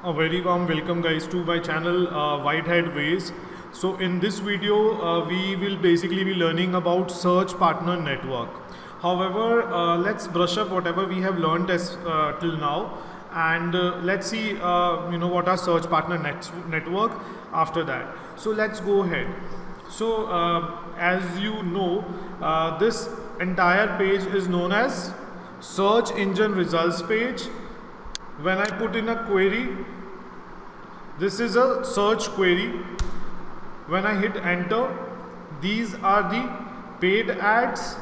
A very warm welcome guys to my channel Whitehead Ways. So in this video we will basically be learning about search partner network. However, let's brush up whatever we have learned as till now, and let's see what are search partner network after that. So let's go ahead. So as you know, this entire page is known as search engine results page. When I put in a query, this is a search query. When I hit enter, these are the paid ads.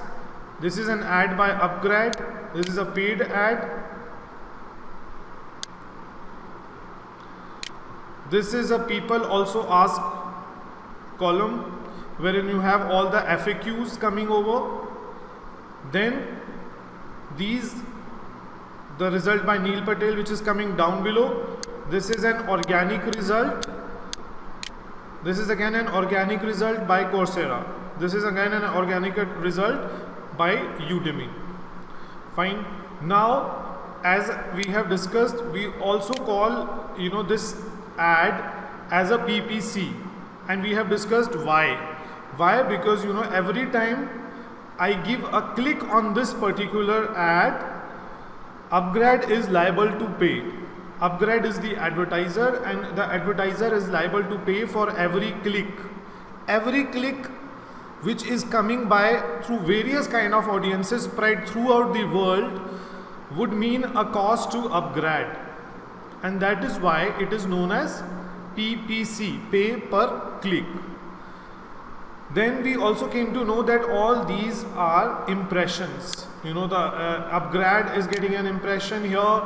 This is an ad by Upgrad. This is a paid ad. This is a people also ask column wherein you have all the FAQs coming over. Then the result by Neil Patel, which is coming down below. This is an organic result. This is again an organic result by Coursera. This is again an organic result by Udemy. Fine. Now, as we have discussed, we also call this ad as a PPC, and we have discussed why. Why? Because every time I give a click on this particular ad, Upgrad is liable to pay. Upgrad is the advertiser, and the advertiser is liable to pay for every click. Every click which is coming by through various kind of audiences spread throughout the world would mean a cost to Upgrad, and that is why it is known as PPC, pay per click. Then we also came to know that all these are impressions. The Upgrad is getting an impression here,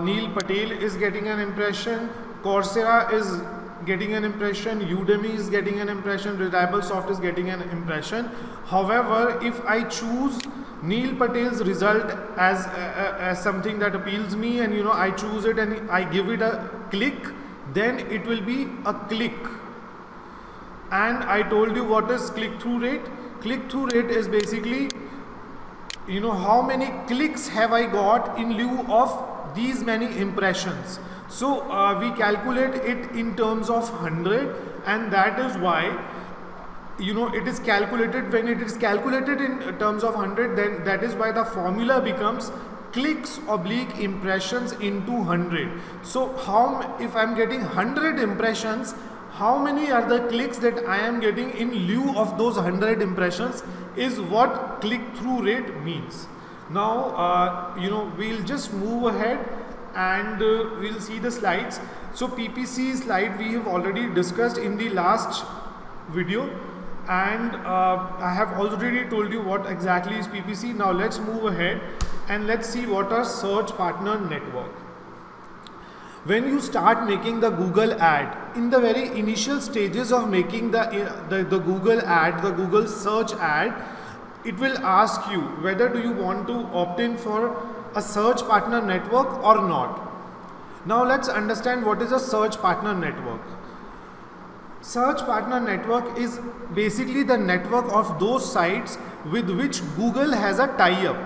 Neil Patel is getting an impression, Coursera is getting an impression, Udemy is getting an impression, Reliable Soft is getting an impression. However, if I choose Neil Patel's result as something that appeals me, and I choose it and I give it a click, then it will be a click. And I told you what is click-through rate. Click-through rate is basically how many clicks have I got in lieu of these many impressions. So we calculate it in terms of 100, and that is why it is calculated. When it is calculated in terms of 100, then that is why the formula becomes clicks oblique impressions into 100. So if I am getting 100 impressions, how many are the clicks that I am getting in lieu of those 100 impressions is what click-through rate means. Now, we'll just move ahead and we'll see the slides. So PPC slide we have already discussed in the last video, and I have already told you what exactly is PPC. Now let's move ahead and let's see what are search partner network. When you start making the Google ad, in the very initial stages of making the Google ad, the Google search ad, it will ask you whether do you want to opt in for a search partner network or not. Now let's understand what is a search partner network. Search partner network is basically the network of those sites with which Google has a tie-up.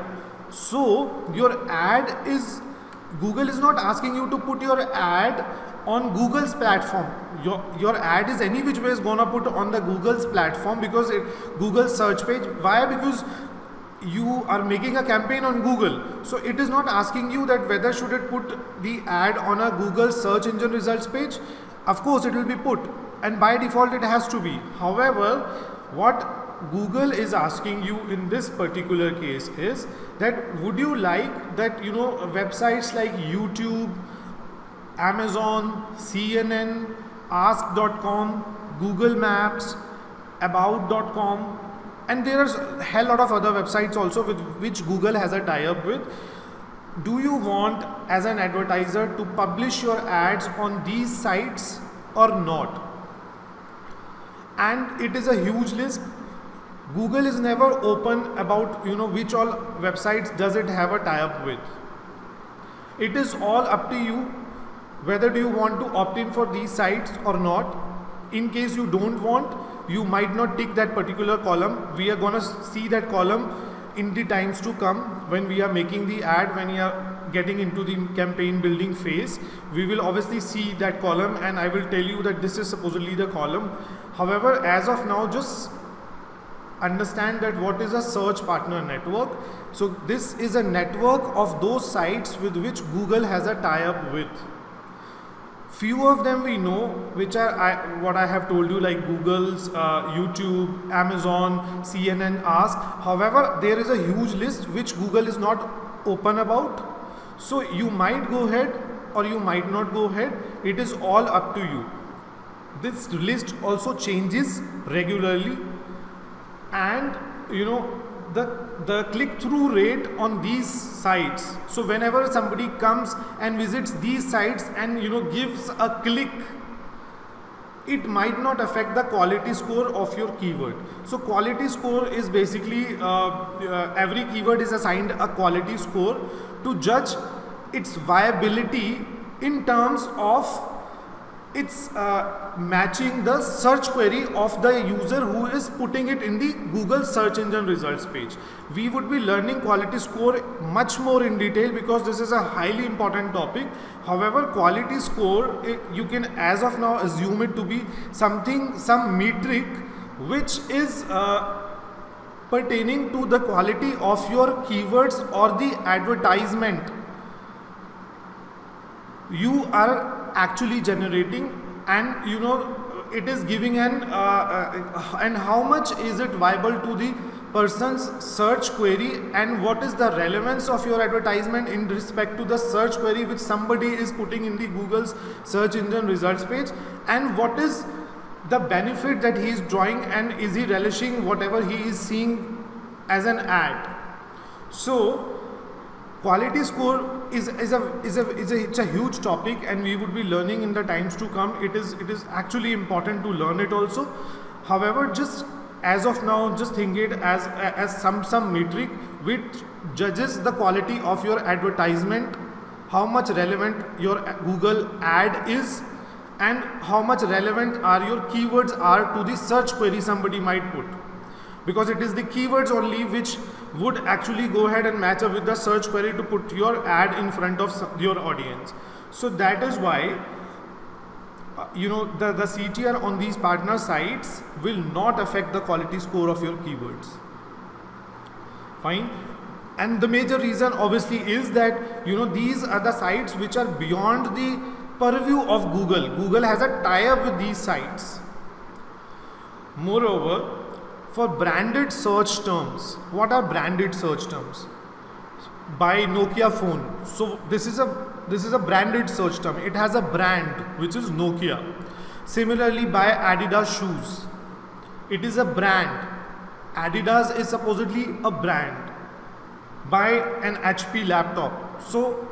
So your ad is, Google is not asking you to put your ad on Google's platform. Your ad is any which way is gonna put on the Google's platform, because Google's search page. Why? Because you are making a campaign on Google. So it is not asking you that whether should it put the ad on a Google search engine results page. Of course it will be put, and by default it has to be. However, what Google is asking you in this particular case is that would you like that websites like YouTube, Amazon, CNN, Ask.com, Google Maps, About.com, and there is a hell lot of other websites also with which Google has a tie-up with. Do you want as an advertiser to publish your ads on these sites or not? And it is a huge list. Google is never open about which all websites does it have a tie-up with. It is all up to you whether do you want to opt in for these sites or not. In case you don't want, you might not tick that particular column. We are gonna see that column in the times to come when we are making the ad, when we are getting into the campaign building phase, we will obviously see that column, and I will tell you that this is supposedly the column. However, as of now, just understand that what is a search partner network. So this is a network of those sites with which Google has a tie-up with. Few of them we know, which are what I have told you, like Google's, YouTube, Amazon, CNN, Ask. However, there is a huge list which Google is not open about. So you might go ahead or you might not go ahead. It is all up to you. This list also changes regularly, and the click-through rate on these sites. So whenever somebody comes and visits these sites and gives a click, it might not affect the quality score of your keyword. So quality score is basically every keyword is assigned a quality score to judge its viability in terms of its matching the search query of the user who is putting it in the Google search engine results page. We would be learning quality score much more in detail because this is a highly important topic. However, quality score, you can as of now assume it to be some metric which is pertaining to the quality of your keywords or the advertisement you are actually generating, and it is giving and how much is it viable to the person's search query, and what is the relevance of your advertisement in respect to the search query which somebody is putting in the Google's search engine results page, and what is the benefit that he is drawing, and is he relishing whatever he is seeing as an ad. So quality score it's a huge topic, and we would be learning in the times to come. It is actually important to learn it also. However, just as of now, just think it as some metric which judges the quality of your advertisement, how much relevant your Google ad is, and how much relevant are your keywords are to the search query somebody might put, because it is the keywords only which would actually go ahead and match up with the search query to put your ad in front of your audience. So that is why the CTR on these partner sites will not affect the quality score of your keywords. Fine. And the major reason obviously is that these are the sites which are beyond the purview of Google. Google has a tie-up with these sites. Moreover, for branded search terms, what are branded search terms? By Nokia phone. So this is a branded search term. It has a brand which is Nokia. Similarly, by Adidas shoes, it is a brand. Adidas is supposedly a brand. By an HP laptop, so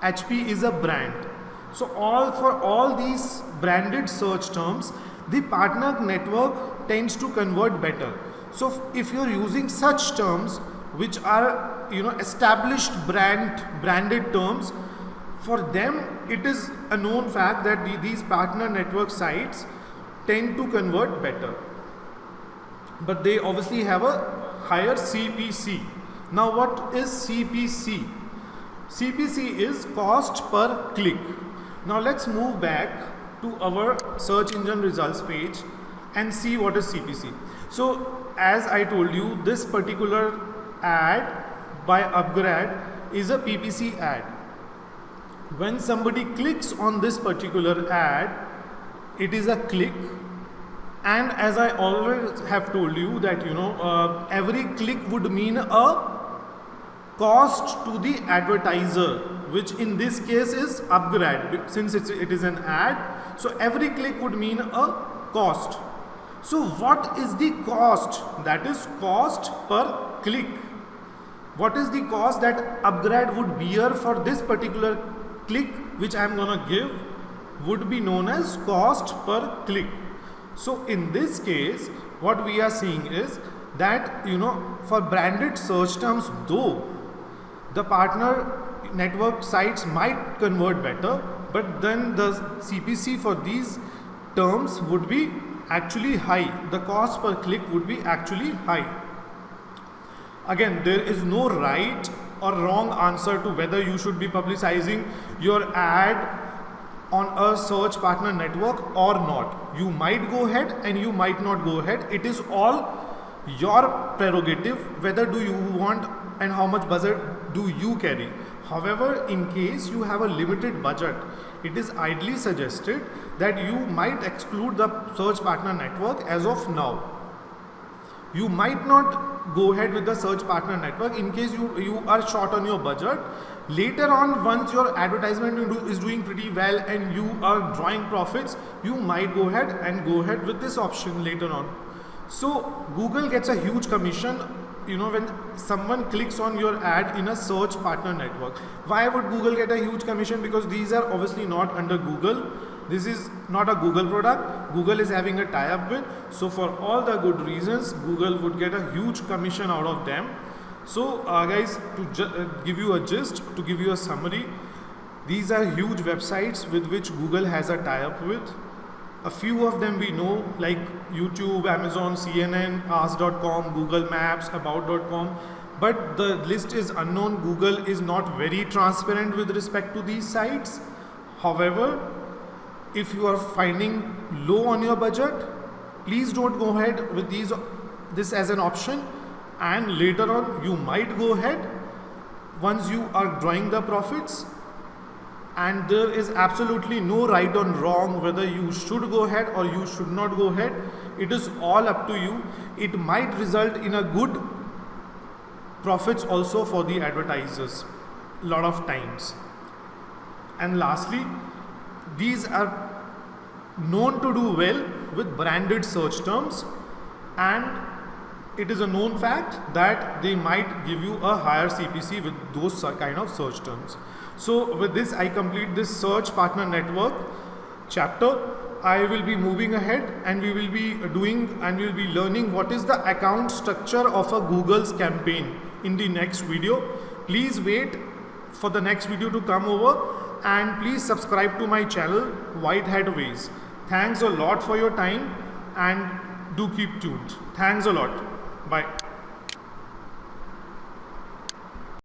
HP is a brand. So for all these branded search terms, the partner network tends to convert better. So if you're using such terms which are established branded terms, for them it is a known fact that these partner network sites tend to convert better, but they obviously have a higher CPC. Now what is CPC? CPC is cost per click. Now let's move back to our search engine results page and see what is CPC. So as I told you, this particular ad by Upgrad is a PPC ad. When somebody clicks on this particular ad, it is a click, and as I always have told you that every click would mean a cost to the advertiser, which in this case is Upgrad, since it is an ad. So every click would mean a cost. So what is the cost? That is cost per click. What is the cost that Upgrad would bear for this particular click which I am gonna give would be known as cost per click. So in this case, what we are seeing is that for branded search terms, though the partner network sites might convert better, but then the CPC for these terms would be actually high. The cost per click would be actually high. Again, there is no right or wrong answer to whether you should be publicizing your ad on a search partner network or not. You might go ahead and you might not go ahead. It is all your prerogative whether do you want and how much budget do you carry. However, in case you have a limited budget, it is ideally suggested that you might exclude the search partner network as of now. You might not go ahead with the search partner network in case you are short on your budget. Later on, once your advertisement is doing pretty well and you are drawing profits, you might go ahead with this option later on. So Google gets a huge commission, when someone clicks on your ad in a search partner network. Why would Google get a huge commission? Because these are obviously not under Google. This is not a Google product. Google is having a tie-up with. So for all the good reasons, Google would get a huge commission out of them. So guys, to give you a gist, to give you a summary, these are huge websites with which Google has a tie-up with. A few of them we know, like YouTube, Amazon, CNN, Ask.com, Google Maps, About.com. But the list is unknown. Google is not very transparent with respect to these sites. However, if you are finding low on your budget, please don't go ahead with this as an option. And later on, you might go ahead once you are drawing the profits. And there is absolutely no right or wrong whether you should go ahead or you should not go ahead. It is all up to you. It might result in a good profits also for the advertisers a lot of times. And lastly, these are known to do well with branded search terms, and it is a known fact that they might give you a higher CPC with those kind of search terms. So with this, I complete this search partner network chapter. I will be moving ahead and we will be learning what is the account structure of a Google's campaign in the next video. Please wait for the next video to come over, and please subscribe to my channel White Hat Ways. Thanks a lot for your time and do keep tuned. Thanks a lot. Bye.